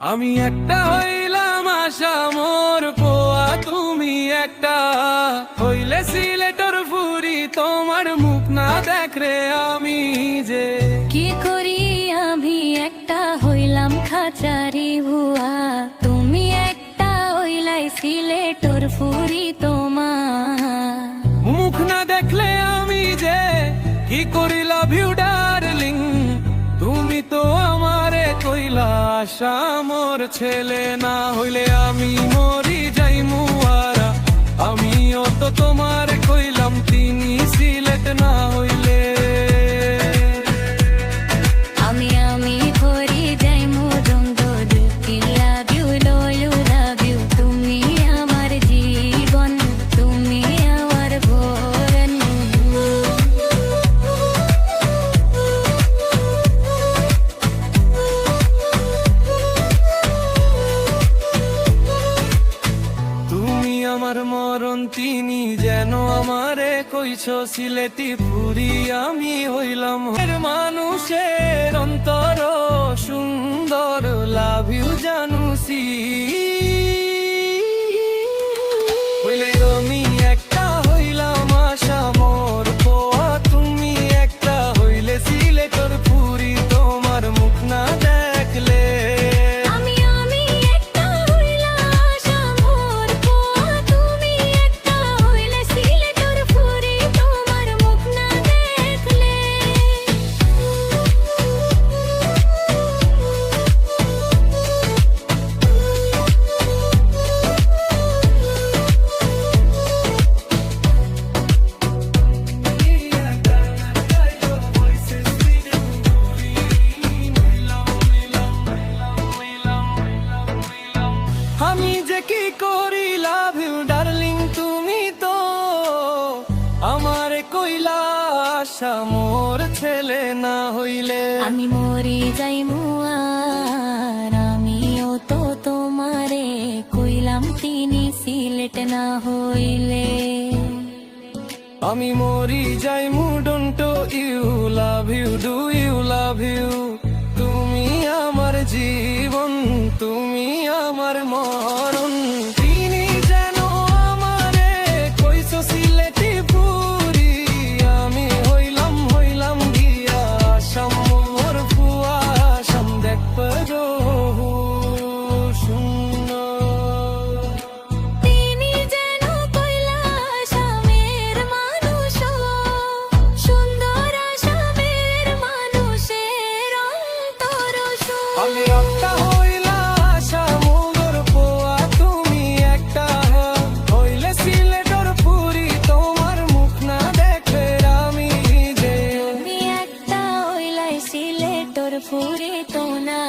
আমি একটা হইলাম আশা মোর পোয়া, তুমি একটা হইলে সিলেটর ফুরি, তোমার মুখ না দেখরে আমি যে কি করি। আমি একটা হইলাম খাচারি ভুয়া, তুমি একটা হইলাই সিলেটর ফুরি, তোমার মুখ না দেখলে আমি যে কি করি। লাভ ইউ ডার্লিং, তুমি তো আমারে কইলা আশা মোর ছেলে না হইলে আমি মরি যাই মুয়ারা। আমিও তো তোমার কইলাম তিনি সিলেট না হইলে আমি ভরি যাই মুদন্দ দুঃখী। লাভ ইউ লয়ু লাভ ইউ, তুমি আমার জীবন, তুমি আমার ভরণ। তুমি আমার মরণ, তিনি যেন আমারে কইছ সিলেটি পুরি। আমি হইলাম মানুষের অন্তর সুন্দর। লাভ ইউ জানুসি, হইলে আমি একটা হইলাম আশা মোর পোয়া, তুমি একটা হইলে সিলেটর পুরি, তোমার মুখ না দেখলে আমি একটা হইলাম আশা মোর পোয়া, তুমি একটা হইলে সিলেটর ফুরি, তোমার মুখ না দেখলে। আমি যে কি করি। লাভ ইউ ডার্লিং, তুমি তো আমারে কইলা আশা মোর ছেলে না হইলে আমি মরি যাই মুয়ার, আমিও তো তোমারে কইলাম তিনি সিলেট না হইলে। আমি মরি যাই মু। Don't you love you, do you love you, তুমি আমার জীবন, তুমি আমার মরণ। তিনি যেন আমারে কইছো সিলেটি পুরি, আমি হইলাম গিয়া আসাম মোর ফুয়া। আসাম দেখবে শূন্য। তিনি যেন কইলা আসামের মানুষ, সুন্দর আসামের মানুষের অন্তর। আমি একটা হইলাম আশা মোর পোয়া, তুমি একটা হইলে সিলেটর পুরি, তোমার মুখ না দেখলে আমি যে তুমি একটা হইলাই সিলেটর ফুরি, তো না